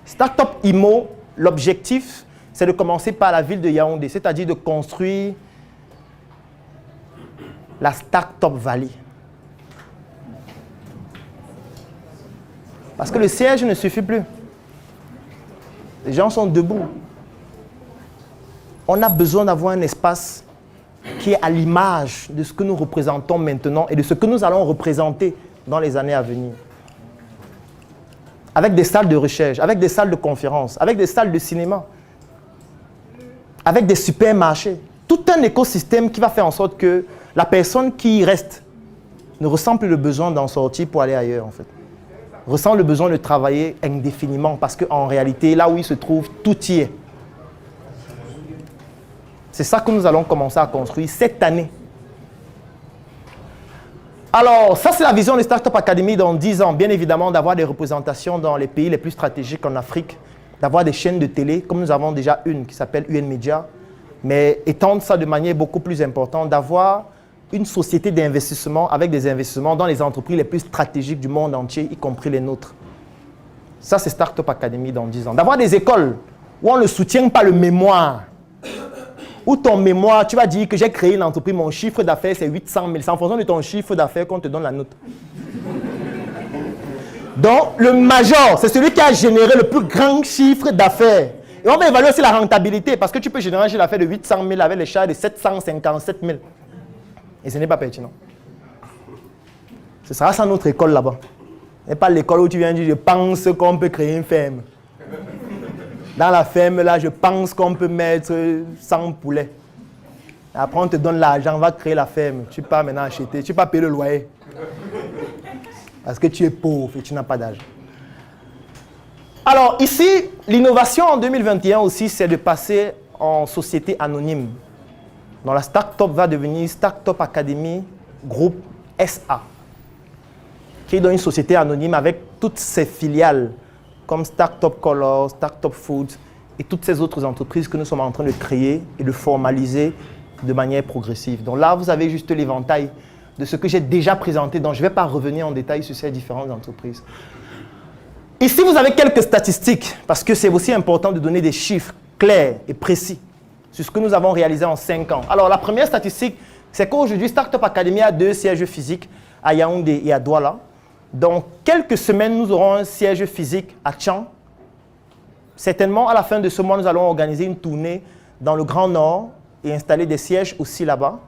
Startup IMO, l'objectif, c'est de commencer par la ville de Yaoundé, c'est-à-dire de construire la Startup Valley. Parce que le siège ne suffit plus. Les gens sont debout. On a besoin d'avoir un espace qui est à l'image de ce que nous représentons maintenant et de ce que nous allons représenter dans les années à venir. Avec des salles de recherche, avec des salles de conférence, avec des salles de cinéma, avec des supermarchés. Tout un écosystème qui va faire en sorte que la personne qui y reste ne ressent plus le besoin d'en sortir pour aller ailleurs, en fait. Ressent le besoin de travailler indéfiniment parce qu'en réalité, là où il se trouve, tout y est. C'est ça que nous allons commencer à construire cette année. Alors, ça c'est la vision de Startup Academy dans 10 ans. Bien évidemment, d'avoir des représentations dans les pays les plus stratégiques en Afrique, d'avoir des chaînes de télé, comme nous avons déjà une qui s'appelle UN Media, mais étendre ça de manière beaucoup plus importante, d'avoir une société d'investissement avec des investissements dans les entreprises les plus stratégiques du monde entier, y compris les nôtres. Ça, c'est Startup Academy dans 10 ans. D'avoir des écoles où on ne soutient pas le mémoire. Où ton mémoire, tu vas dire que j'ai créé une entreprise, mon chiffre d'affaires, c'est 800 000. C'est en fonction de ton chiffre d'affaires qu'on te donne la note. Donc, le major, c'est celui qui a généré le plus grand chiffre d'affaires. Et on va évaluer aussi la rentabilité, parce que tu peux générer un chiffre d'affaires de 800 000 avec les charges de 757 000. Et ce n'est pas pertinent. Ce sera ça notre école là-bas. Et pas l'école où tu viens dire, je pense qu'on peut créer une ferme. Dans la ferme, là, je pense qu'on peut mettre 100 poulets. Après, on te donne l'argent, on va créer la ferme. Tu pars maintenant acheter, tu peux payer le loyer. Parce que tu es pauvre et tu n'as pas d'argent. Alors, ici, l'innovation en 2021 aussi, c'est de passer en société anonyme. Donc, la start-up va devenir Startup Academy Group SA, qui est dans une société anonyme avec toutes ses filiales, comme Startup Color, Startup Food et toutes ces autres entreprises que nous sommes en train de créer et de formaliser de manière progressive. Donc là, vous avez juste l'éventail de ce que j'ai déjà présenté, donc je ne vais pas revenir en détail sur ces différentes entreprises. Ici, vous avez quelques statistiques, parce que c'est aussi important de donner des chiffres clairs et précis sur ce que nous avons réalisé en 5 ans. Alors, la première statistique, c'est qu'aujourd'hui, Startup Academy a 2 sièges physiques à Yaoundé et à Douala. Dans quelques semaines, nous aurons un siège physique à Tchang. Certainement, à la fin de ce mois, nous allons organiser une tournée dans le Grand Nord et installer des sièges aussi là-bas.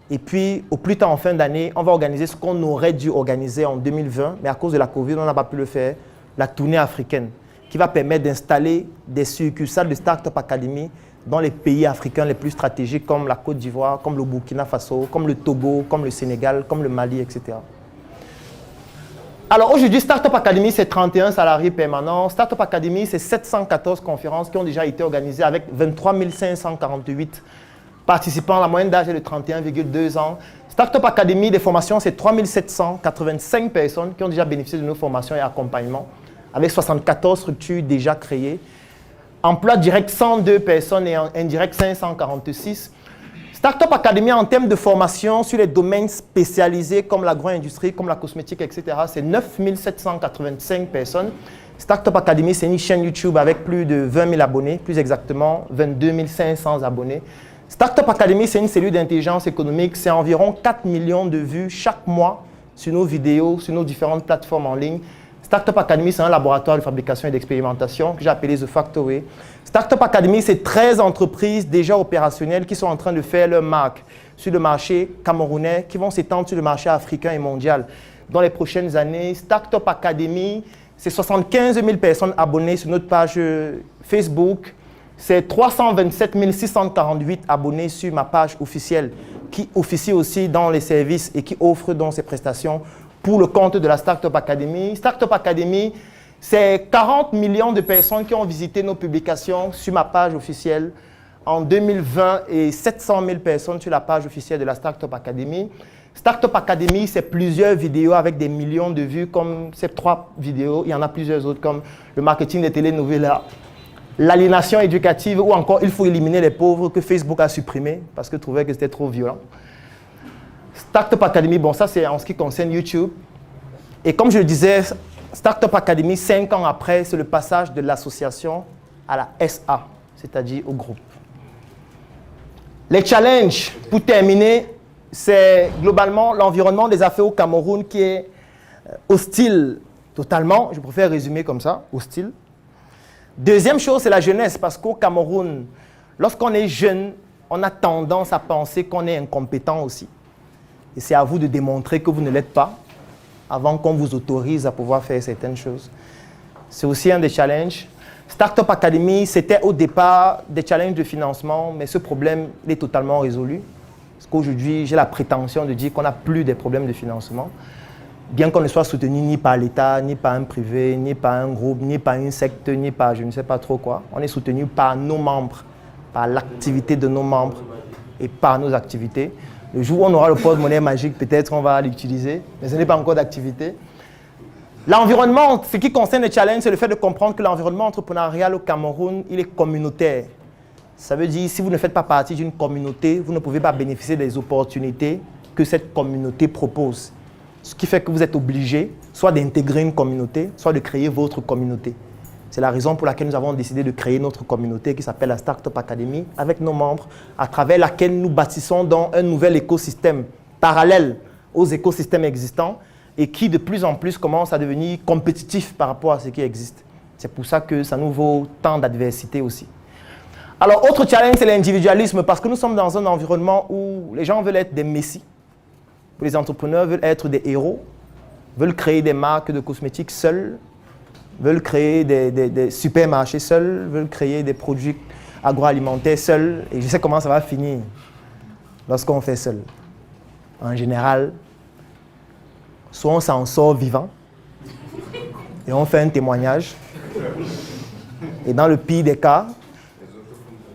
Et puis, au plus tard en fin d'année, on va organiser ce qu'on aurait dû organiser en 2020, mais à cause de la Covid, on n'a pas pu le faire, la tournée africaine, qui va permettre d'installer des succursales de Startup Academy dans les pays africains les plus stratégiques, comme la Côte d'Ivoire, comme le Burkina Faso, comme le Togo, comme le Sénégal, comme le Mali, etc. Alors aujourd'hui, Startup Academy, c'est 31 salariés permanents. Startup Academy, c'est 714 conférences qui ont déjà été organisées avec 23 548 participants. La moyenne d'âge est de 31,2 ans. Startup Academy, des formations, c'est 3 785 personnes qui ont déjà bénéficié de nos formations et accompagnements, avec 74 structures déjà créées. Emploi direct 102 personnes et indirect 546. Startup Academy, en termes de formation sur les domaines spécialisés comme l'agro-industrie, comme la cosmétique, etc., c'est 9 785 personnes. Startup Academy, c'est une chaîne YouTube avec plus de 20 000 abonnés, plus exactement 22 500 abonnés. Startup Academy, c'est une cellule d'intelligence économique. C'est environ 4 millions de vues chaque mois sur nos vidéos, sur nos différentes plateformes en ligne. Startup Academy, c'est un laboratoire de fabrication et d'expérimentation que j'ai appelé The Factory. Startup Academy, c'est 13 entreprises déjà opérationnelles qui sont en train de faire leur marque sur le marché camerounais, qui vont s'étendre sur le marché africain et mondial dans les prochaines années. Startup Academy, c'est 75 000 personnes abonnées sur notre page Facebook. C'est 327 648 abonnés sur ma page officielle qui officie aussi dans les services et qui offre donc ces prestations pour le compte de la Startup Academy. Startup Academy, c'est 40 millions de personnes qui ont visité nos publications sur ma page officielle en 2020 et 700 000 personnes sur la page officielle de la Startup Academy. Startup Academy, c'est plusieurs vidéos avec des millions de vues, comme ces 3 vidéos. Il y en a plusieurs autres, comme le marketing des télénovelas, l'aliénation éducative ou encore il faut éliminer les pauvres que Facebook a supprimé parce qu'il trouvait que c'était trop violent. Startup Academy, bon ça c'est en ce qui concerne YouTube. Et comme je le disais, Startup Academy, 5 ans après, c'est le passage de l'association à la SA, c'est-à-dire au groupe. Les challenges, pour terminer, c'est globalement l'environnement des affaires au Cameroun qui est hostile totalement, je préfère résumer comme ça, hostile. Deuxième chose, c'est la jeunesse, parce qu'au Cameroun, lorsqu'on est jeune, on a tendance à penser qu'on est incompétent aussi. Et c'est à vous de démontrer que vous ne l'êtes pas, avant qu'on vous autorise à pouvoir faire certaines choses. C'est aussi un des challenges. Startup Academy, c'était au départ des challenges de financement, mais ce problème il est totalement résolu. Parce qu'aujourd'hui, j'ai la prétention de dire qu'on n'a plus des problèmes de financement. Bien qu'on ne soit soutenu ni par l'État, ni par un privé, ni par un groupe, ni par une secte, ni par je ne sais pas trop quoi. On est soutenu par nos membres, par l'activité de nos membres et par nos activités. Le jour où on aura le porte-monnaie magique, peut-être on va l'utiliser, mais ce n'est pas encore d'activité. L'environnement, ce qui concerne les challenges, c'est le fait de comprendre que l'environnement entrepreneurial au Cameroun, il est communautaire. Ça veut dire, si vous ne faites pas partie d'une communauté, vous ne pouvez pas bénéficier des opportunités que cette communauté propose. Ce qui fait que vous êtes obligé soit d'intégrer une communauté, soit de créer votre communauté. C'est la raison pour laquelle nous avons décidé de créer notre communauté qui s'appelle la Startup Academy avec nos membres, à travers laquelle nous bâtissons dans un nouvel écosystème parallèle aux écosystèmes existants et qui de plus en plus commence à devenir compétitif par rapport à ce qui existe. C'est pour ça que ça nous vaut tant d'adversité aussi. Alors, autre challenge, c'est l'individualisme parce que nous sommes dans un environnement où les gens veulent être des messies. Les entrepreneurs veulent être des héros, veulent créer des marques de cosmétiques seuls, veulent créer des supermarchés seuls, veulent créer des produits agroalimentaires seuls. Et je sais comment ça va finir lorsqu'on fait seul. En général, soit on s'en sort vivant et on fait un témoignage. Et dans le pire des cas,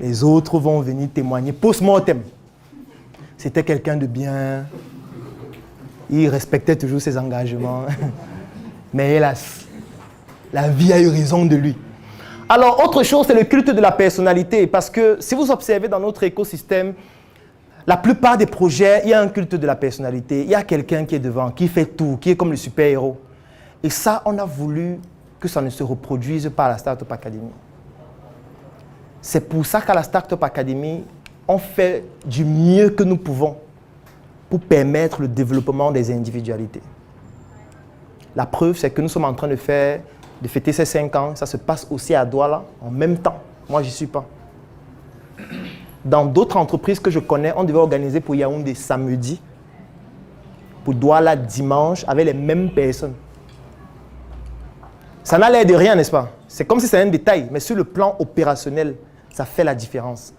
les autres vont venir témoigner post-mortem. C'était quelqu'un de bien. Il respectait toujours ses engagements. Mais hélas, la vie a eu raison de lui. Alors, autre chose, c'est le culte de la personnalité. Parce que si vous observez dans notre écosystème, la plupart des projets, il y a un culte de la personnalité. Il y a quelqu'un qui est devant, qui fait tout, qui est comme le super-héros. Et ça, on a voulu que ça ne se reproduise pas à la Startup Academy. C'est pour ça qu'à la Startup Academy, on fait du mieux que nous pouvons pour permettre le développement des individualités. La preuve, c'est que nous sommes en train de fêter ces 5 ans. Ça se passe aussi à Douala en même temps. Moi, j'y suis pas. Dans d'autres entreprises que je connais, on devait organiser pour Yaoundé samedi, pour Douala dimanche, avec les mêmes personnes. Ça n'a l'air de rien, n'est-ce pas? C'est comme si c'était un détail, mais sur le plan opérationnel, ça fait la différence.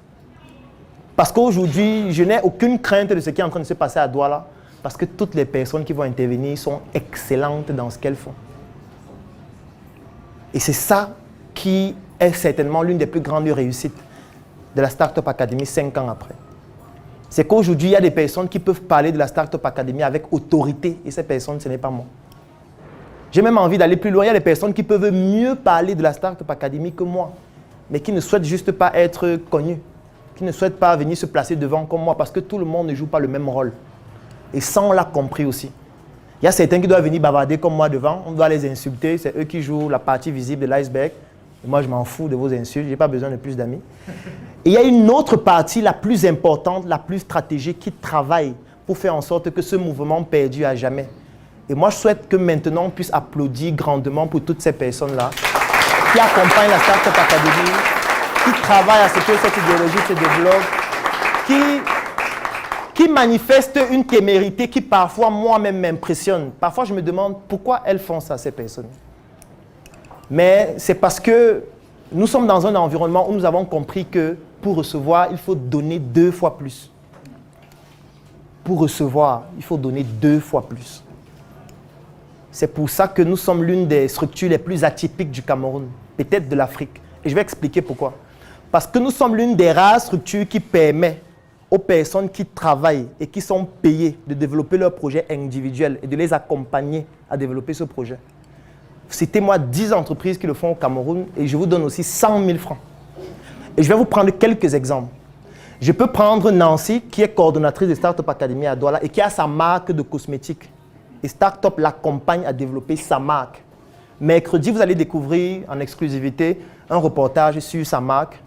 Parce qu'aujourd'hui, je n'ai aucune crainte de ce qui est en train de se passer à Douala, parce que toutes les personnes qui vont intervenir sont excellentes dans ce qu'elles font. Et c'est ça qui est certainement l'une des plus grandes réussites de la Startup Academy 5 ans après. C'est qu'aujourd'hui, il y a des personnes qui peuvent parler de la Startup Academy avec autorité, et ces personnes, ce n'est pas moi. J'ai même envie d'aller plus loin. Il y a des personnes qui peuvent mieux parler de la Startup Academy que moi, mais qui ne souhaitent juste pas être connues, qui ne souhaitent pas venir se placer devant comme moi, parce que tout le monde ne joue pas le même rôle. Et ça, on l'a compris aussi. Il y a certains qui doivent venir bavarder comme moi devant, on doit les insulter, c'est eux qui jouent la partie visible de l'iceberg. Et moi, je m'en fous de vos insultes, je n'ai pas besoin de plus d'amis. Et il y a une autre partie, la plus importante, la plus stratégique, qui travaille pour faire en sorte que ce mouvement perdu à jamais. Et moi, je souhaite que maintenant, on puisse applaudir grandement pour toutes ces personnes-là qui accompagnent la Startup Academy, qui travaillent à ce que cette idéologie se développe, qui manifestent une témérité qui parfois moi-même m'impressionne. Parfois, je me demande pourquoi elles font ça, ces personnes. Mais c'est parce que nous sommes dans un environnement où nous avons compris que pour recevoir, il faut donner 2 fois plus. Pour recevoir, il faut donner 2 fois plus. C'est pour ça que nous sommes l'une des structures les plus atypiques du Cameroun, peut-être de l'Afrique. Et je vais expliquer pourquoi. Parce que nous sommes l'une des rares structures qui permet aux personnes qui travaillent et qui sont payées de développer leur projet individuel et de les accompagner à développer ce projet. Citez-moi 10 entreprises qui le font au Cameroun et je vous donne aussi 100 000 francs. Et je vais vous prendre quelques exemples. Je peux prendre Nancy, qui est coordonnatrice de Startup Academy à Douala et qui a sa marque de cosmétiques. Et Startup l'accompagne à développer sa marque. Mercredi, vous allez découvrir en exclusivité un reportage sur sa marque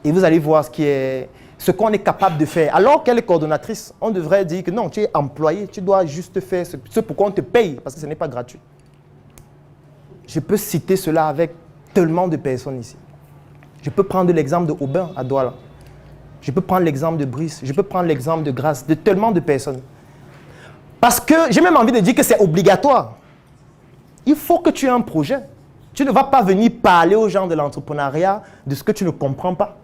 et vous allez voir ce qu'on est capable de faire. Alors qu'elle est coordonnatrice, on devrait dire que non, tu es employé, tu dois juste faire ce pourquoi on te paye, parce que ce n'est pas gratuit. Je peux citer cela avec tellement de personnes ici. Je peux prendre l'exemple de Aubin à Douala. Je peux prendre l'exemple de Brice. Je peux prendre l'exemple de Grace, de tellement de personnes. Parce que j'ai même envie de dire que c'est obligatoire. Il faut que tu aies un projet. Tu ne vas pas venir parler aux gens de l'entrepreneuriat de ce que tu ne comprends pas.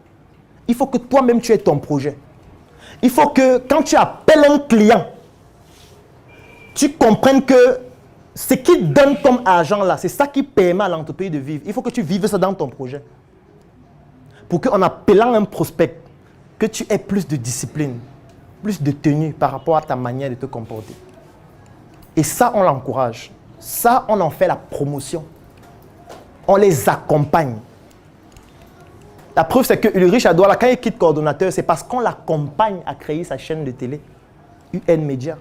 Il faut que toi-même tu aies ton projet. Il faut que quand tu appelles un client, tu comprennes que ce qui donne comme argent là, c'est ça qui permet à l'entreprise de vivre. Il faut que tu vives ça dans ton projet. Pour qu'en appelant un prospect, que tu aies plus de discipline, plus de tenue par rapport à ta manière de te comporter. Et ça, on l'encourage. Ça, on en fait la promotion. On les accompagne. La preuve, c'est que Ulrich à Douala, quand il quitte coordonnateur, c'est parce qu'on l'accompagne à créer sa chaîne de télé, UN Media.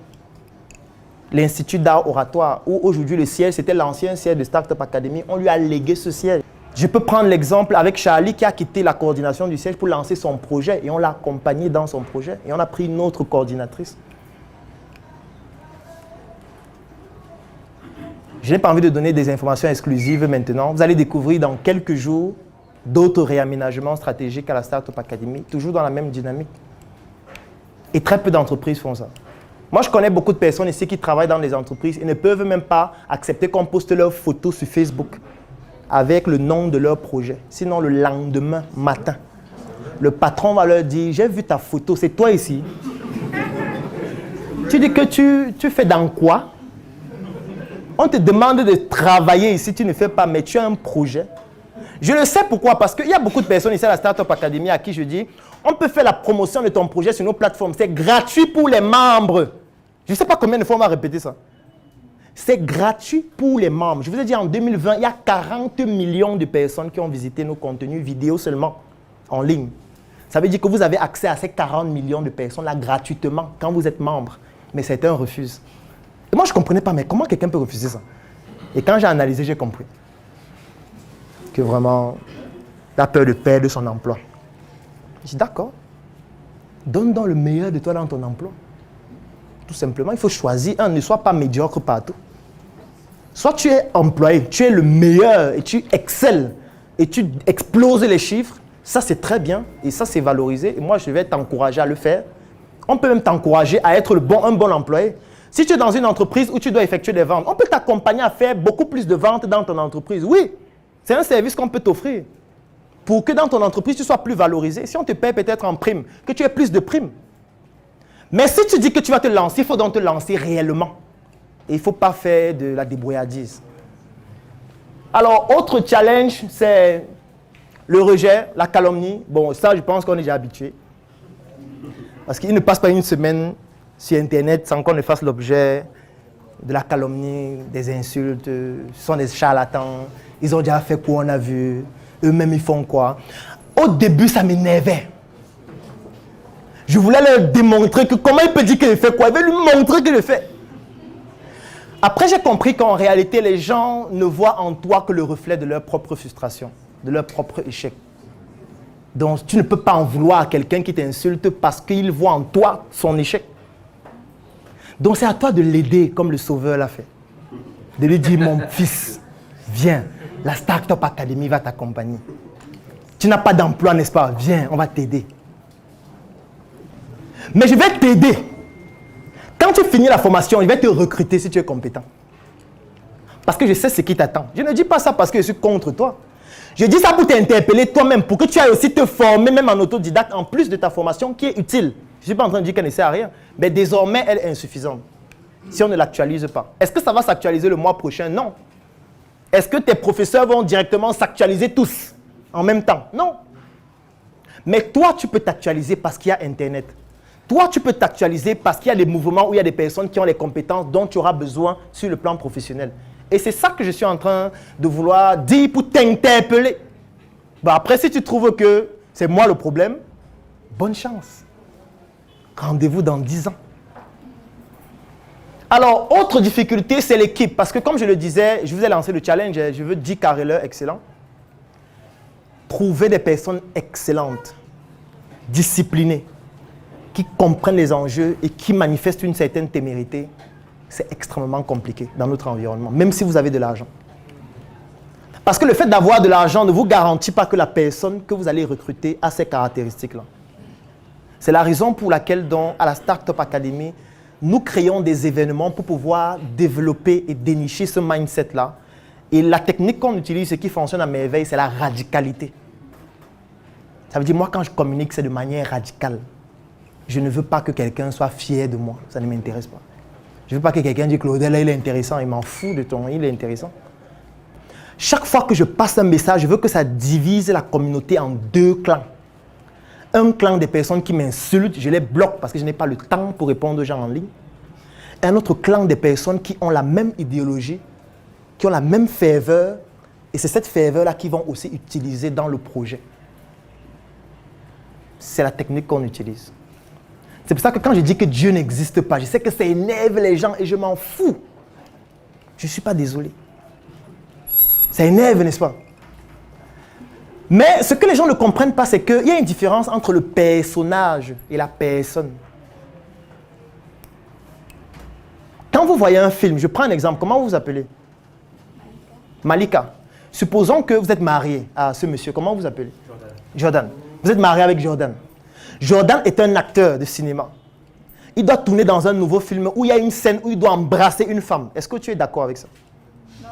L'Institut d'art oratoire, où aujourd'hui le siège, c'était l'ancien siège de Startup Academy, on lui a légué ce siège. Je peux prendre l'exemple avec Charlie qui a quitté la coordination du siège pour lancer son projet et on l'a accompagné dans son projet et on a pris une autre coordinatrice. Je n'ai pas envie de donner des informations exclusives maintenant. Vous allez découvrir dans quelques jours d'autres réaménagements stratégiques à la Startup Academy, toujours dans la même dynamique. Et très peu d'entreprises font ça. Moi, je connais beaucoup de personnes ici qui travaillent dans des entreprises et ne peuvent même pas accepter qu'on poste leurs photos sur Facebook avec le nom de leur projet. Sinon, le lendemain matin, le patron va leur dire « J'ai vu ta photo, c'est toi ici. » Tu dis que tu fais dans quoi? On te demande de travailler ici, tu ne fais pas, mais tu as un projet. Je le sais pourquoi, parce qu'il y a beaucoup de personnes ici à la Startup Academy à qui je dis « On peut faire la promotion de ton projet sur nos plateformes. C'est gratuit pour les membres. » Je ne sais pas combien de fois on va répéter ça. C'est gratuit pour les membres. Je vous ai dit, en 2020, il y a 40 millions de personnes qui ont visité nos contenus vidéo seulement en ligne. Ça veut dire que vous avez accès à ces 40 millions de personnes-là gratuitement quand vous êtes membre. Mais certains refusent. Et moi, je ne comprenais pas, mais comment quelqu'un peut refuser ça? Et quand j'ai analysé, j'ai compris que vraiment, il a peur de perdre son emploi. Je dis, d'accord, donne donc le meilleur de toi dans ton emploi. Tout simplement, il faut choisir un, ne sois pas médiocre partout. Soit tu es employé, tu es le meilleur et tu excelles et tu exploses les chiffres, ça c'est très bien et ça c'est valorisé et moi je vais t'encourager à le faire. On peut même t'encourager à être un bon employé. Si tu es dans une entreprise où tu dois effectuer des ventes, on peut t'accompagner à faire beaucoup plus de ventes dans ton entreprise. Oui, c'est un service qu'on peut t'offrir pour que dans ton entreprise tu sois plus valorisé. Si on te paie peut-être en prime, que tu aies plus de primes. Mais si tu dis que tu vas te lancer, il faut donc te lancer réellement. Et il ne faut pas faire de la débrouillardise. Alors, autre challenge, c'est le rejet, la calomnie. Bon, ça, je pense qu'on est déjà habitué. Parce qu'il ne passe pas une semaine sur Internet sans qu'on ne fasse l'objet de la calomnie, des insultes. Ce sont des charlatans. Ils ont déjà fait quoi, on a vu. Eux-mêmes, ils font quoi. Au début, ça m'énervait. Je voulais leur démontrer que comment il peut dire qu'il fait quoi. Il veut lui montrer qu'il le fait. Après, j'ai compris qu'en réalité, les gens ne voient en toi que le reflet de leur propre frustration, de leur propre échec. Donc, tu ne peux pas en vouloir à quelqu'un qui t'insulte parce qu'il voit en toi son échec. Donc, c'est à toi de l'aider comme le Sauveur l'a fait. De lui dire, mon fils, viens, la Startup Academy va t'accompagner. Tu n'as pas d'emploi, n'est-ce pas? Viens, on va t'aider. Mais je vais t'aider. Quand tu finis la formation, je vais te recruter si tu es compétent. Parce que je sais ce qui t'attend. Je ne dis pas ça parce que je suis contre toi. Je dis ça pour t'interpeller toi-même, pour que tu ailles aussi te former, même en autodidacte, en plus de ta formation qui est utile. Je ne suis pas en train de dire qu'elle ne sert à rien, mais désormais, elle est insuffisante. Si on ne l'actualise pas. Est-ce que ça va s'actualiser le mois prochain? Non. Est-ce que tes professeurs vont directement s'actualiser tous en même temps? Non. Mais toi, tu peux t'actualiser parce qu'il y a Internet. Toi, tu peux t'actualiser parce qu'il y a des mouvements où il y a des personnes qui ont les compétences dont tu auras besoin sur le plan professionnel. Et c'est ça que je suis en train de vouloir dire pour t'interpeller. Bon, après, si tu trouves que c'est moi le problème, bonne chance. Rendez-vous dans 10 ans. Alors, autre difficulté, c'est l'équipe. Parce que comme je le disais, je vous ai lancé le challenge, je veux 10 carreleurs excellents. Trouver des personnes excellentes, disciplinées, qui comprennent les enjeux et qui manifestent une certaine témérité, c'est extrêmement compliqué dans notre environnement, même si vous avez de l'argent. Parce que le fait d'avoir de l'argent ne vous garantit pas que la personne que vous allez recruter a ces caractéristiques-là. C'est la raison pour laquelle, à la Startup Academy, nous créons des événements pour pouvoir développer et dénicher ce mindset-là. Et la technique qu'on utilise, ce qui fonctionne à merveille, c'est la radicalité. Ça veut dire, moi, quand je communique, c'est de manière radicale. Je ne veux pas que quelqu'un soit fier de moi. Ça ne m'intéresse pas. Je ne veux pas que quelqu'un dise, Claudel, il est intéressant. Il m'en fout de ton, il est intéressant. Chaque fois que je passe un message, je veux que ça divise la communauté en deux clans. Un clan des personnes qui m'insultent, je les bloque parce que je n'ai pas le temps pour répondre aux gens en ligne. Un autre clan des personnes qui ont la même idéologie, qui ont la même ferveur, et c'est cette ferveur-là qu'ils vont aussi utiliser dans le projet. C'est la technique qu'on utilise. C'est pour ça que quand je dis que Dieu n'existe pas, je sais que ça énerve les gens et je m'en fous. Je ne suis pas désolé. Ça énerve, n'est-ce pas? Mais ce que les gens ne comprennent pas, c'est qu'il y a une différence entre le personnage et la personne. Quand vous voyez un film, je prends un exemple, comment vous vous appelez? Malika. Supposons que vous êtes marié à ce monsieur, comment vous vous appelez? Jordan. Vous êtes marié avec Jordan. Jordan est un acteur de cinéma. Il doit tourner dans un nouveau film où il y a une scène où il doit embrasser une femme. Est-ce que tu es d'accord avec ça? Non.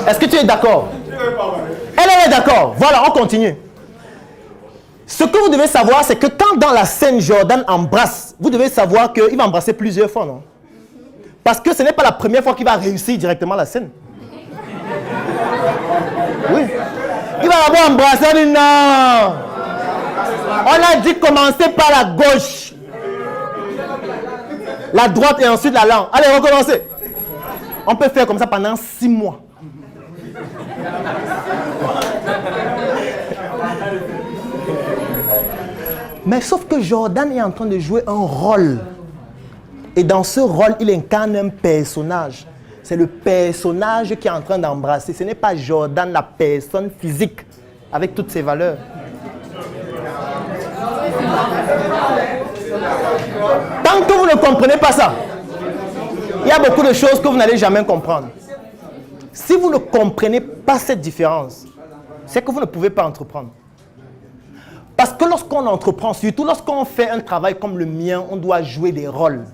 Est-ce que tu es d'accord? Elle est d'accord. Voilà, on continue. Ce que vous devez savoir, c'est que quand dans la scène Jordan embrasse, vous devez savoir qu'il va embrasser plusieurs fois, non? Parce que ce n'est pas la première fois qu'il va réussir directement la scène. Oui. Il va d'abord embrasser, non. On a dit commencer par la gauche, la droite et ensuite la langue. Allez, recommencez. On peut faire comme ça pendant 6 mois. Mais sauf que Jordan est en train de jouer un rôle. Et dans ce rôle, il incarne un personnage. C'est le personnage qui est en train d'embrasser. Ce n'est pas Jordan, la personne physique, avec toutes ses valeurs. Tant que vous ne comprenez pas ça, il y a beaucoup de choses que vous n'allez jamais comprendre. Si vous ne comprenez pas cette différence, c'est que vous ne pouvez pas entreprendre. Parce que lorsqu'on entreprend, surtout lorsqu'on fait un travail comme le mien, on doit jouer des rôles.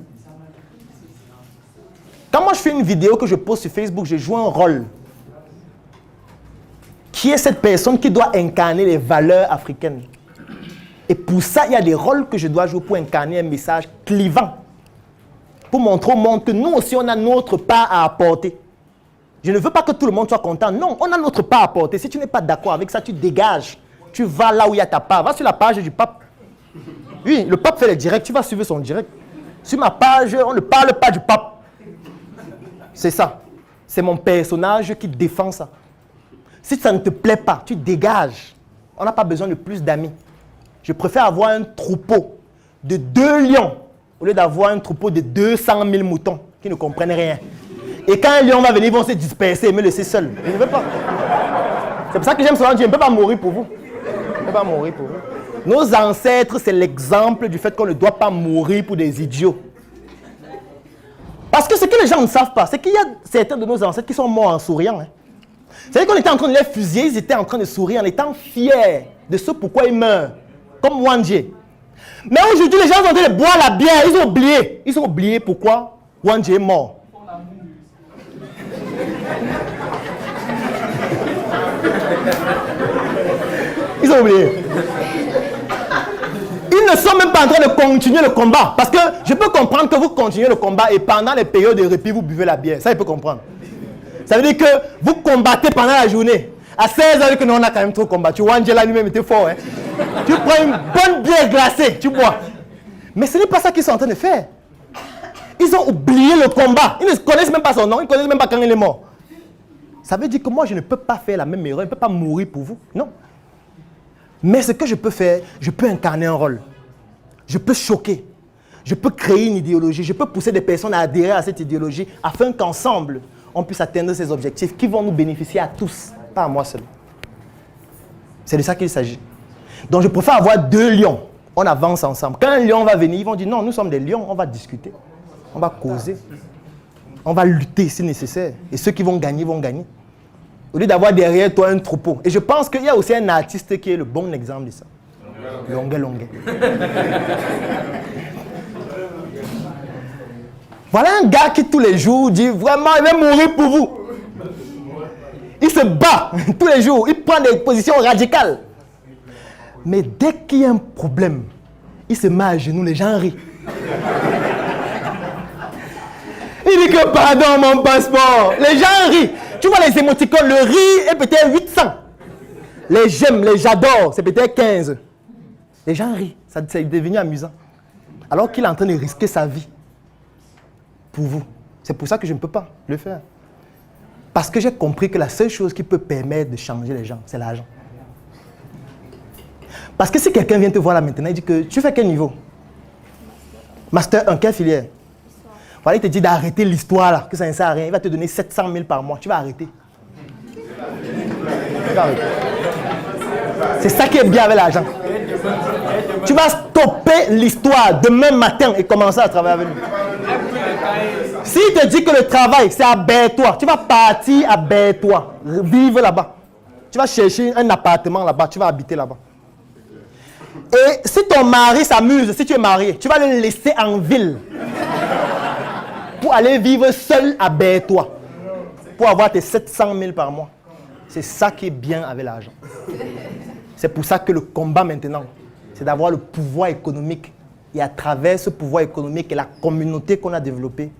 Quand moi je fais une vidéo que je pose sur Facebook, je joue un rôle. Qui est cette personne qui doit incarner les valeurs africaines. Et pour ça, il y a des rôles que je dois jouer pour incarner un message clivant. Pour montrer au monde que nous aussi, on a notre part à apporter. Je ne veux pas que tout le monde soit content. Non, on a notre part à apporter. Si tu n'es pas d'accord avec ça, tu dégages. Tu vas là où il y a ta part. Va sur la page du pape. Oui, le pape fait les directs. Tu vas suivre son direct. Sur ma page, on ne parle pas du pape. C'est ça. C'est mon personnage qui défend ça. Si ça ne te plaît pas, tu dégages. On n'a pas besoin de plus d'amis. Je préfère avoir un troupeau de 2 lions au lieu d'avoir un troupeau de 200 000 moutons qui ne comprennent rien. Et quand un lion va venir, ils vont se disperser et me laisser seul. Je ne veux pas. C'est pour ça que j'aime souvent dire, je ne peux pas mourir pour vous. Je ne peux pas mourir pour vous. Nos ancêtres, c'est l'exemple du fait qu'on ne doit pas mourir pour des idiots. Parce que ce que les gens ne savent pas, c'est qu'il y a certains de nos ancêtres qui sont morts en souriant. Hein. C'est-à-dire qu'on était en train de les fusiller, ils étaient en train de sourire en étant fiers de ce pourquoi ils meurent. Comme Wandje. Mais aujourd'hui, les gens sont en train de boire la bière. Ils ont oublié. Ils ont oublié pourquoi Wandje est mort. Ils ont oublié. Ils ne sont même pas en train de continuer le combat. Parce que je peux comprendre que vous continuez le combat et pendant les périodes de répit, vous buvez la bière. Ça, je peux comprendre. Ça veut dire que vous combattez pendant la journée. À 16 heures, que nous, on a quand même trop combattu. Wandje là lui-même était fort. Hein. Tu prends une bonne bière glacée, tu bois. Mais ce n'est pas ça qu'ils sont en train de faire. Ils ont oublié le combat. Ils ne connaissent même pas son nom. Ils ne connaissent même pas quand il est mort. Ça veut dire que moi, je ne peux pas faire la même erreur. Je ne peux pas mourir pour vous. Non. Mais ce que je peux faire, je peux incarner un rôle. Je peux choquer. Je peux créer une idéologie, je peux pousser des personnes à adhérer à cette idéologie afin qu'ensemble, on puisse atteindre ces objectifs qui vont nous bénéficier à tous, pas à moi seul. C'est de ça qu'il s'agit. Donc je préfère avoir 2 lions. On avance ensemble. Quand un lion va venir, ils vont dire non, nous sommes des lions, on va discuter. On va causer. On va lutter si nécessaire. Et ceux qui vont gagner, vont gagner. Au lieu d'avoir derrière toi un troupeau. Et je pense qu'il y a aussi un artiste qui est le bon exemple de ça. Longuet. Voilà un gars qui tous les jours dit vraiment il va mourir pour vous. Il se bat tous les jours. Il prend des positions radicales. Mais dès qu'il y a un problème, il se met à genoux, les gens rient. Il dit que pardon mon passeport. Les gens rient. Tu vois les émoticônes, le rire est peut-être 800. Les j'aime, les j'adore, c'est peut-être 15. Les gens rient. C'est devenu amusant. Alors qu'il est en train de risquer sa vie. Pour vous. C'est pour ça que je ne peux pas le faire. Parce que j'ai compris que la seule chose qui peut permettre de changer les gens, c'est l'argent. Parce que si quelqu'un vient te voir là maintenant, il dit que tu fais quel niveau? Master 1, quelle filière? Voilà, il te dit d'arrêter l'histoire là, que ça ne sert à rien. Il va te donner 700 000 par mois. Tu vas arrêter. C'est ça qui est bien avec l'argent. Tu vas stopper l'histoire demain matin et commencer à travailler avec lui. S'il te dit que le travail, c'est à Berthois, tu vas partir à Berthois, vivre là-bas. Tu vas chercher un appartement là-bas, tu vas habiter là-bas. Et si ton mari s'amuse, si tu es marié, tu vas le laisser en ville pour aller vivre seul à Berthois, pour avoir tes 700 000 par mois. C'est ça qui est bien avec l'argent. C'est pour ça que le combat maintenant, c'est d'avoir le pouvoir économique. Et à travers ce pouvoir économique et la communauté qu'on a développée,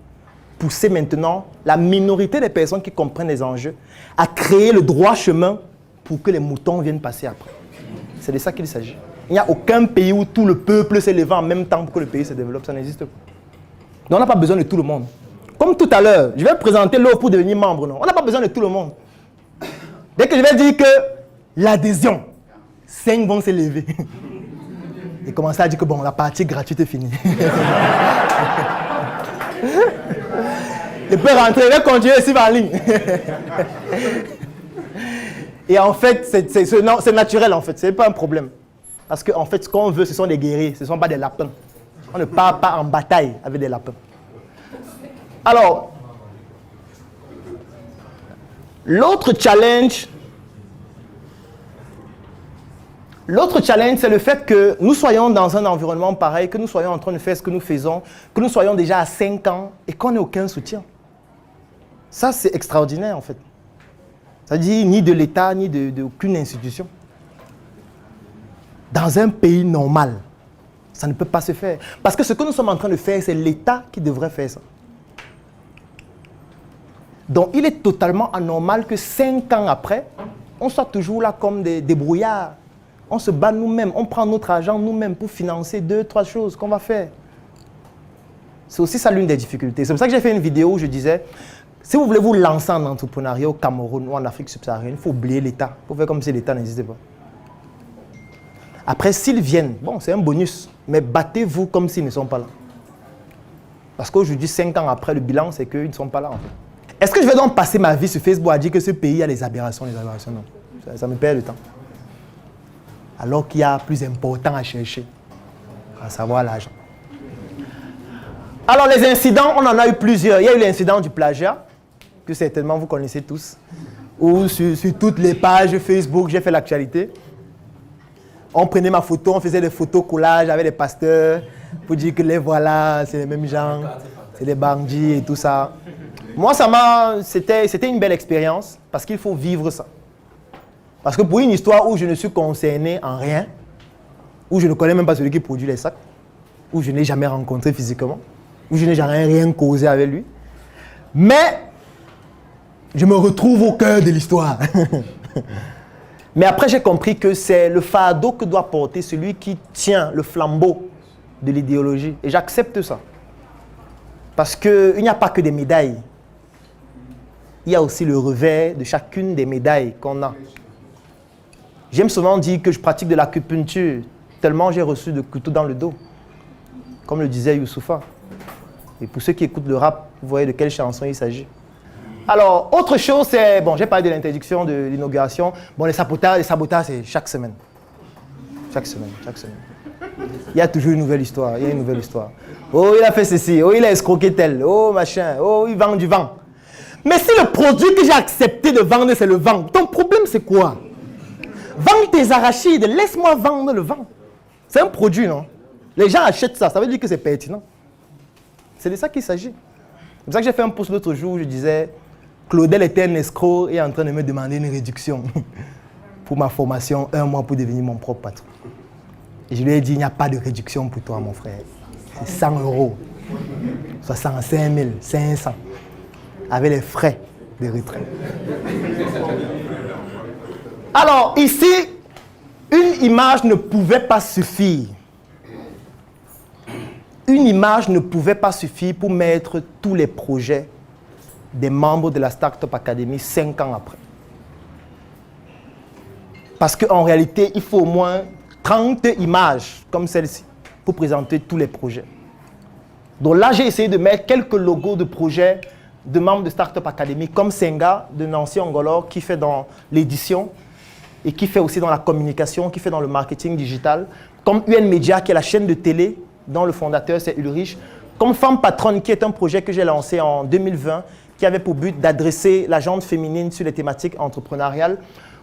pousser maintenant la minorité des personnes qui comprennent les enjeux à créer le droit chemin pour que les moutons viennent passer après. C'est de ça qu'il s'agit. Il n'y a aucun pays où tout le peuple s'est levé en même temps pour que le pays se développe. Ça n'existe pas. Donc on n'a pas besoin de tout le monde. Comme tout à l'heure, je vais présenter l'eau pour devenir membre. Non, on n'a pas besoin de tout le monde. Dès que je vais dire que l'adhésion, 5 vont s'élever. Et commencer à dire que bon, la partie gratuite est finie. Il peut rentrer, il va continuer ici en ligne. Et en fait, c'est naturel en fait, c'est pas un problème. Parce qu'en fait, ce qu'on veut, ce sont des guerriers, ce ne sont pas des lapins. On ne part pas en bataille avec des lapins. Alors, l'autre challenge, c'est le fait que nous soyons dans un environnement pareil, que nous soyons en train de faire ce que nous faisons, que nous soyons déjà à 5 ans et qu'on n'ait aucun soutien. Ça, c'est extraordinaire en fait. Ça dit ni de l'État, ni d'aucune institution. Dans un pays normal, ça ne peut pas se faire. Parce que ce que nous sommes en train de faire, c'est l'État qui devrait faire ça. Donc, il est totalement anormal que 5 ans après, on soit toujours là comme des débrouillards. On se bat nous-mêmes, on prend notre argent nous-mêmes pour financer 2-3 choses qu'on va faire. C'est aussi ça l'une des difficultés. C'est pour ça que j'ai fait une vidéo où je disais, si vous voulez vous lancer en entrepreneuriat au Cameroun ou en Afrique subsaharienne, il faut oublier l'État. Il faut faire comme si l'État n'existait pas. Après, s'ils viennent, bon, c'est un bonus, mais battez-vous comme s'ils ne sont pas là. Parce qu'aujourd'hui, 5 ans après, le bilan, c'est qu'ils ne sont pas là, en fait. Est-ce que je vais donc passer ma vie sur Facebook à dire que ce pays a des aberrations, non. Ça me perd le temps. Alors qu'il y a plus important à chercher, à savoir l'argent. Alors, les incidents, on en a eu plusieurs. Il y a eu l'incident du plagiat, que certainement vous connaissez tous, où sur toutes les pages Facebook, j'ai fait l'actualité. On prenait ma photo, on faisait des photos collages avec des pasteurs pour dire que les voilà, c'est les mêmes gens, c'est des bandits et tout ça. Moi, c'était une belle expérience parce qu'il faut vivre ça. Parce que pour une histoire où je ne suis concerné en rien, où je ne connais même pas celui qui produit les sacs, où je n'ai jamais rencontré physiquement, où je n'ai jamais rien causé avec lui, mais je me retrouve au cœur de l'histoire. Mais après, j'ai compris que c'est le fardeau que doit porter celui qui tient le flambeau de l'idéologie. Et j'accepte ça. Parce qu'il n'y a pas que des médailles. Il y a aussi le revers de chacune des médailles qu'on a. J'aime souvent dire que je pratique de l'acupuncture, tellement j'ai reçu de couteaux dans le dos. comme le disait Youssoupha. Et pour ceux qui écoutent le rap, vous voyez de quelle chanson il s'agit. Alors, autre chose, c'est, bon, j'ai parlé de l'interdiction de l'inauguration. Bon, les sabotages, c'est chaque semaine. Chaque semaine. Il y a toujours une nouvelle histoire, Oh, il a fait ceci, oh, il a escroqué tel, oh, machin, oh, il vend du vent. Mais si le produit que j'ai accepté de vendre, c'est le vent, ton problème, c'est quoi? Vends tes arachides, laisse-moi vendre le vent. C'est un produit, non? Les gens achètent ça, ça veut dire que c'est pertinent. C'est de ça qu'il s'agit. C'est pour ça que j'ai fait un post l'autre jour où je disais Claudel était un escroc et est en train de me demander une réduction pour ma formation, 1 mois pour devenir mon propre patron. Et je lui ai dit, il n'y a pas de réduction pour toi, mon frère. C'est 100 €, 65 500, avec les frais de retrait. Alors, ici, une image ne pouvait pas suffire. Une image ne pouvait pas suffire pour mettre tous les projets des membres de la Startup Academy 5 ans après. Parce qu'en réalité, il faut au moins 30 images comme celle-ci pour présenter tous les projets. Donc là, j'ai essayé de mettre quelques logos de projets de membres de Startup Academy, comme Senga de Nancy Angolor, qui fait dans l'édition et qui fait aussi dans la communication, qui fait dans le marketing digital, comme UN Media, qui est la chaîne de télé, dont le fondateur c'est Ulrich, comme Femme Patronne, qui est un projet que j'ai lancé en 2020, qui avait pour but d'adresser la gente féminine sur les thématiques entrepreneuriales,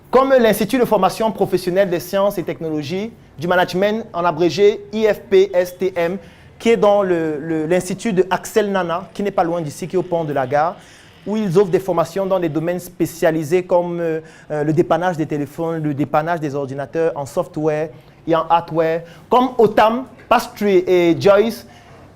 comme l'Institut de formation professionnelle des sciences et technologies du management, en abrégé IFPSTM, qui est dans l'Institut de Axel Nana, qui n'est pas loin d'ici, qui est au pont de la gare, où ils offrent des formations dans des domaines spécialisés comme le dépannage des téléphones, le dépannage des ordinateurs en software et en hardware, comme Otam, Pastry et Joyce,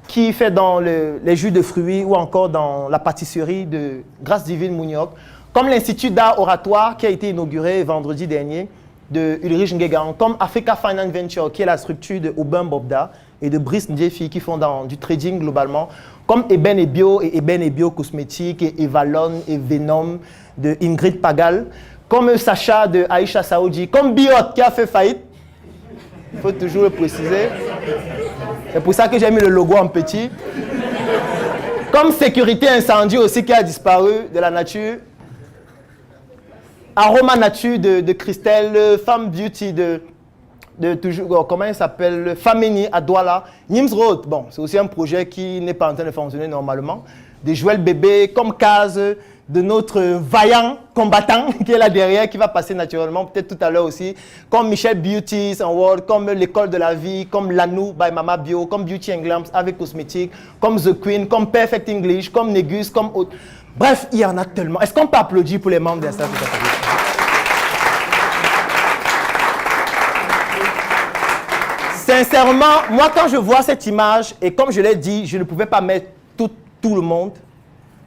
qui fait dans les jus de fruits ou encore dans la pâtisserie de Grâce Divine Mounioc, comme l'Institut d'art oratoire qui a été inauguré vendredi dernier de Ulrich Ngegan, comme Africa Finance Venture qui est la structure de Aubin Bobda et de Brice Ndjefi qui font du trading globalement, comme Eben et Bio Cosmétiques et Evalon et Venom de Ingrid Pagal, comme Sacha de Aïcha Saoudi, comme Biot qui a fait faillite, il faut toujours le préciser. C'est pour ça que j'ai mis le logo en petit. Comme Sécurité Incendie aussi qui a disparu de la nature. Aroma Nature de Christelle, Femme Beauty de toujours, comment il s'appelle, Fameni à Douala. Nims Road, bon, c'est aussi un projet qui n'est pas en train de fonctionner normalement. Des Joël Bébé, comme Case, de notre vaillant combattant qui est là derrière, qui va passer naturellement, peut-être tout à l'heure aussi, comme Michel Beauty and World, comme l'école de la vie, comme Lanou by Mama Bio, comme Beauty and Glamps avec cosmétiques, comme The Queen, comme Perfect English, comme Négus, comme autre. Bref, il y en a tellement. Est-ce qu'on peut applaudir pour les membres de la Startup Academy? Sincèrement, moi quand je vois cette image, et comme je l'ai dit, je ne pouvais pas mettre tout le monde,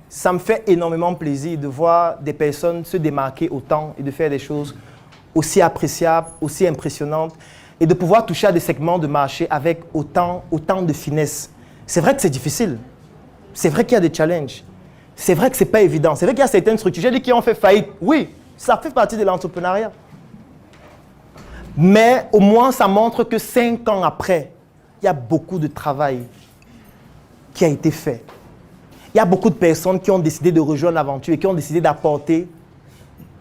ça me fait énormément plaisir de voir des personnes se démarquer autant et de faire des choses aussi appréciables, aussi impressionnantes et de pouvoir toucher à des segments de marché avec autant de finesse. C'est vrai que c'est difficile. C'est vrai qu'il y a des challenges. C'est vrai que ce n'est pas évident. C'est vrai qu'il y a certaines structures, j'ai dit qui ont fait faillite. Oui, ça fait partie de l'entrepreneuriat. Mais au moins, ça montre que 5 ans après, il y a beaucoup de travail qui a été fait. Il y a beaucoup de personnes qui ont décidé de rejoindre l'aventure et qui ont décidé d'apporter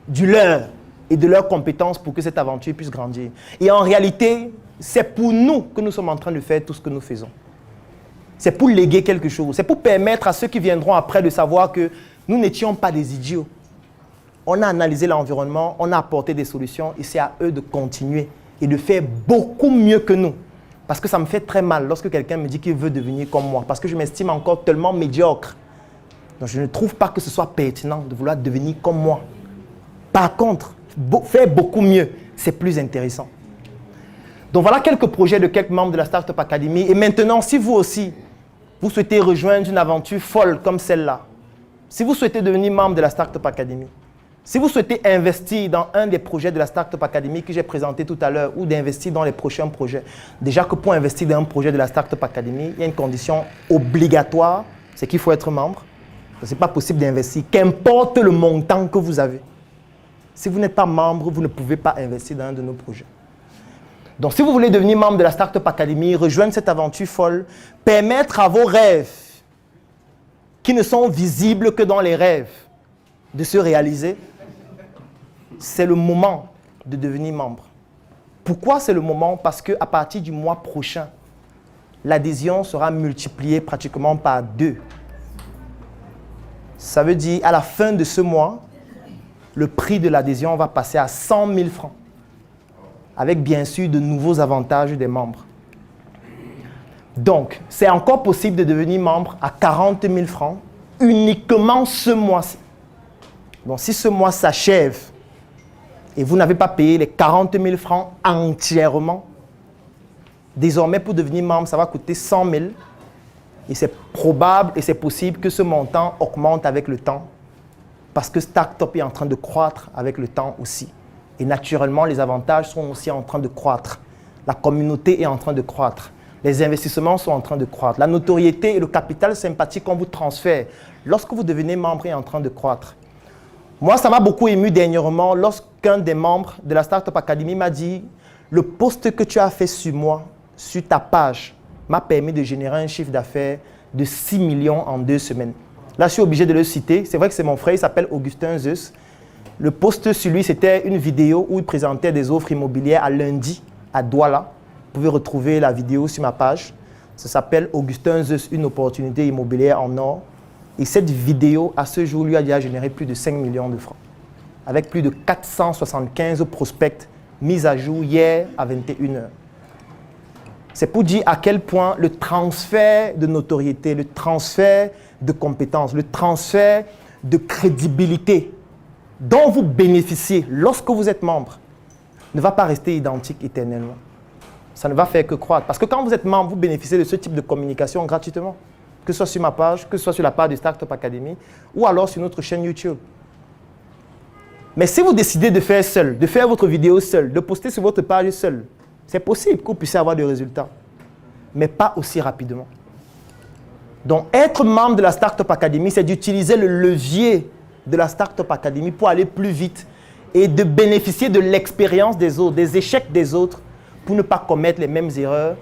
du leur et de leurs compétences pour que cette aventure puisse grandir. Et en réalité, c'est pour nous que nous sommes en train de faire tout ce que nous faisons. C'est pour léguer quelque chose. C'est pour permettre à ceux qui viendront après de savoir que nous n'étions pas des idiots. On a analysé l'environnement, on a apporté des solutions et c'est à eux de continuer et de faire beaucoup mieux que nous. Parce que ça me fait très mal lorsque quelqu'un me dit qu'il veut devenir comme moi. Parce que je m'estime encore tellement médiocre. Donc je ne trouve pas que ce soit pertinent de vouloir devenir comme moi. Par contre, faire beaucoup mieux, c'est plus intéressant. Donc voilà quelques projets de quelques membres de la Startup Academy. Et maintenant, si vous aussi, vous souhaitez rejoindre une aventure folle comme celle-là, si vous souhaitez devenir membre de la Startup Academy, si vous souhaitez investir dans un des projets de la Startup Academy que j'ai présenté tout à l'heure ou d'investir dans les prochains projets, déjà que pour investir dans un projet de la Startup Academy, il y a une condition obligatoire, c'est qu'il faut être membre. Ce n'est pas possible d'investir, qu'importe le montant que vous avez. Si vous n'êtes pas membre, vous ne pouvez pas investir dans un de nos projets. Donc, si vous voulez devenir membre de la Startup Academy, rejoindre cette aventure folle, permettre à vos rêves, qui ne sont visibles que dans les rêves, de se réaliser, c'est le moment de devenir membre. Pourquoi c'est le moment? Parce qu'à partir du mois prochain, l'adhésion sera multipliée pratiquement par 2. Ça veut dire, à la fin de ce mois, le prix de l'adhésion va passer à 100 000 francs. Avec bien sûr de nouveaux avantages des membres. Donc, c'est encore possible de devenir membre à 40 000 francs uniquement ce mois-ci. Donc, si ce mois s'achève et vous n'avez pas payé les 40 000 francs entièrement, désormais, pour devenir membre, ça va coûter 100 000. Et c'est probable et c'est possible que ce montant augmente avec le temps parce que Startup est en train de croître avec le temps aussi. Et naturellement, les avantages sont aussi en train de croître. La communauté est en train de croître. Les investissements sont en train de croître. La notoriété et le capital sympathique qu'on vous transfère lorsque vous devenez membre est en train de croître. Moi, ça m'a beaucoup ému dernièrement lorsqu'un des membres de la Startup Academy m'a dit « Le post que tu as fait sur moi, sur ta page, m'a permis de générer un chiffre d'affaires de 6 millions en 2 semaines. » Là, je suis obligé de le citer. C'est vrai que c'est mon frère, il s'appelle Augustin Zeus. Le post sur lui, c'était une vidéo où il présentait des offres immobilières à lundi, à Douala. Vous pouvez retrouver la vidéo sur ma page. Ça s'appelle Augustin Zeus, une opportunité immobilière en or. Et cette vidéo, à ce jour, lui a déjà généré plus de 5 millions de francs. Avec plus de 475 prospects mis à jour hier à 21h. C'est pour dire à quel point le transfert de notoriété, le transfert de compétences, le transfert de crédibilité dont vous bénéficiez lorsque vous êtes membre ne va pas rester identique éternellement. Ça ne va faire que croître. Parce que quand vous êtes membre, vous bénéficiez de ce type de communication gratuitement. Que ce soit sur ma page, que ce soit sur la page de Startup Academy ou alors sur notre chaîne YouTube. Mais si vous décidez de faire seul, de faire votre vidéo seul, de poster sur votre page seul, c'est possible que vous puissiez avoir des résultats. Mais pas aussi rapidement. Donc, être membre de la Startup Academy, c'est d'utiliser le levier de la Startup Academy pour aller plus vite et de bénéficier de l'expérience des autres, des échecs des autres, pour ne pas commettre les mêmes erreurs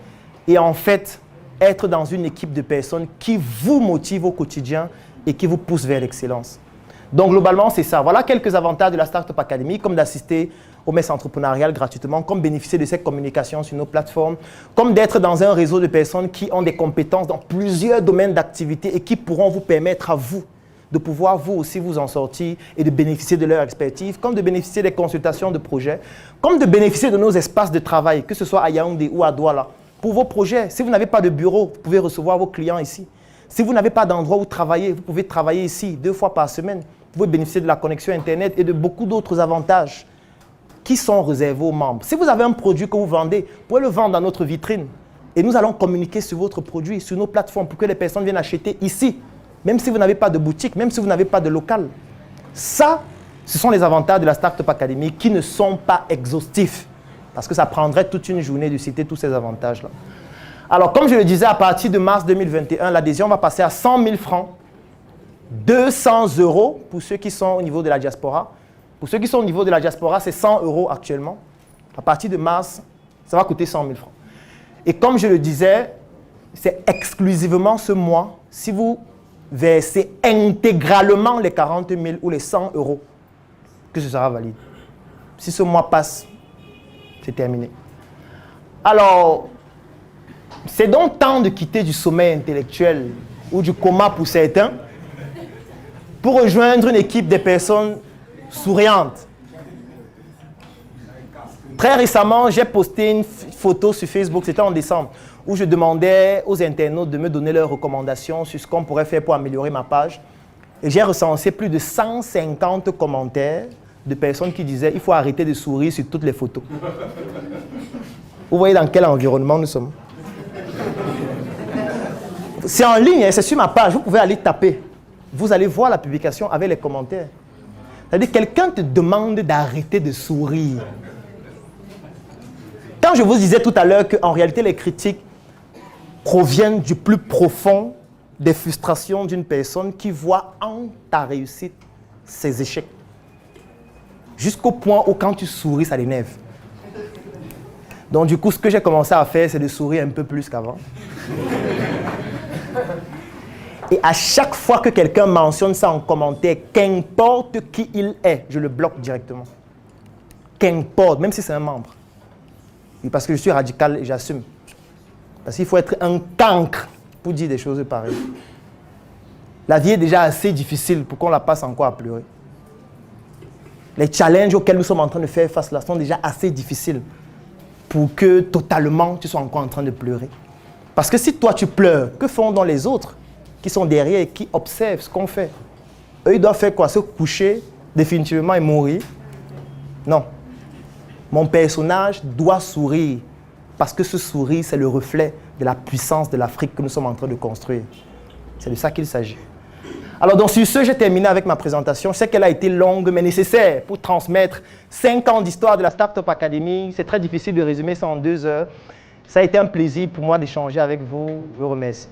et en fait, être dans une équipe de personnes qui vous motivent au quotidien et qui vous poussent vers l'excellence. Donc, globalement, c'est ça. Voilà quelques avantages de la Startup Academy, comme d'assister aux messes entrepreneuriales gratuitement, comme bénéficier de cette communication sur nos plateformes, comme d'être dans un réseau de personnes qui ont des compétences dans plusieurs domaines d'activité et qui pourront vous permettre à vous de pouvoir vous aussi vous en sortir et de bénéficier de leur expertise, comme de bénéficier des consultations de projets, comme de bénéficier de nos espaces de travail, que ce soit à Yaoundé ou à Douala. Pour vos projets, si vous n'avez pas de bureau, vous pouvez recevoir vos clients ici. Si vous n'avez pas d'endroit où travailler, vous pouvez travailler ici 2 fois par semaine. Vous pouvez bénéficier de la connexion Internet et de beaucoup d'autres avantages qui sont réservés aux membres. Si vous avez un produit que vous vendez, vous pouvez le vendre dans notre vitrine. Et nous allons communiquer sur votre produit, sur nos plateformes pour que les personnes viennent acheter ici. Même si vous n'avez pas de boutique, même si vous n'avez pas de local. Ça, ce sont les avantages de la Startup Academy qui ne sont pas exhaustifs. Parce que ça prendrait toute une journée de citer tous ces avantages-là. Alors, comme je le disais, à partir de mars 2021, l'adhésion va passer à 100 000 francs, 200 € pour ceux qui sont au niveau de la diaspora. Pour ceux qui sont au niveau de la diaspora, c'est 100 € actuellement. À partir de mars, ça va coûter 100 000 francs. Et comme je le disais, c'est exclusivement ce mois, si vous versez intégralement les 40 000 ou les 100 €, que ce sera valide. Si ce mois passe, c'est terminé. Alors, c'est donc temps de quitter du sommeil intellectuel ou du coma pour certains pour rejoindre une équipe de personnes souriantes. Très récemment, j'ai posté une photo sur Facebook, c'était en décembre, où je demandais aux internautes de me donner leurs recommandations sur ce qu'on pourrait faire pour améliorer ma page. Et j'ai recensé plus de 150 commentaires de personnes qui disaient « Il faut arrêter de sourire sur toutes les photos. » Vous voyez dans quel environnement nous sommes. C'est en ligne, c'est sur ma page, vous pouvez aller taper. Vous allez voir la publication avec les commentaires. C'est-à-dire quelqu'un te demande d'arrêter de sourire. Quand je vous disais tout à l'heure qu'en réalité les critiques proviennent du plus profond des frustrations d'une personne qui voit en ta réussite ses échecs. Jusqu'au point où quand tu souris, ça l'énerve. Donc du coup, ce que j'ai commencé à faire, c'est de sourire un peu plus qu'avant. Et à chaque fois que quelqu'un mentionne ça en commentaire, qu'importe qui il est, je le bloque directement. Qu'importe, même si c'est un membre. Et parce que je suis radical et j'assume. Parce qu'il faut être un cancre pour dire des choses pareilles. La vie est déjà assez difficile pour qu'on la passe encore à pleurer. Les challenges auxquels nous sommes en train de faire face là sont déjà assez difficiles pour que totalement tu sois encore en train de pleurer. Parce que si toi tu pleures, que font donc les autres qui sont derrière et qui observent ce qu'on fait? Eux, ils doivent faire quoi? Se coucher définitivement et mourir? Non. Mon personnage doit sourire parce que ce sourire, c'est le reflet de la puissance de l'Afrique que nous sommes en train de construire. C'est de ça qu'il s'agit. Alors, donc, sur ce, j'ai terminé avec ma présentation. Je sais qu'elle a été longue, mais nécessaire pour transmettre 5 ans d'histoire de la Startup Academy. C'est très difficile de résumer ça en 2 heures. Ça a été un plaisir pour moi d'échanger avec vous. Je vous remercie.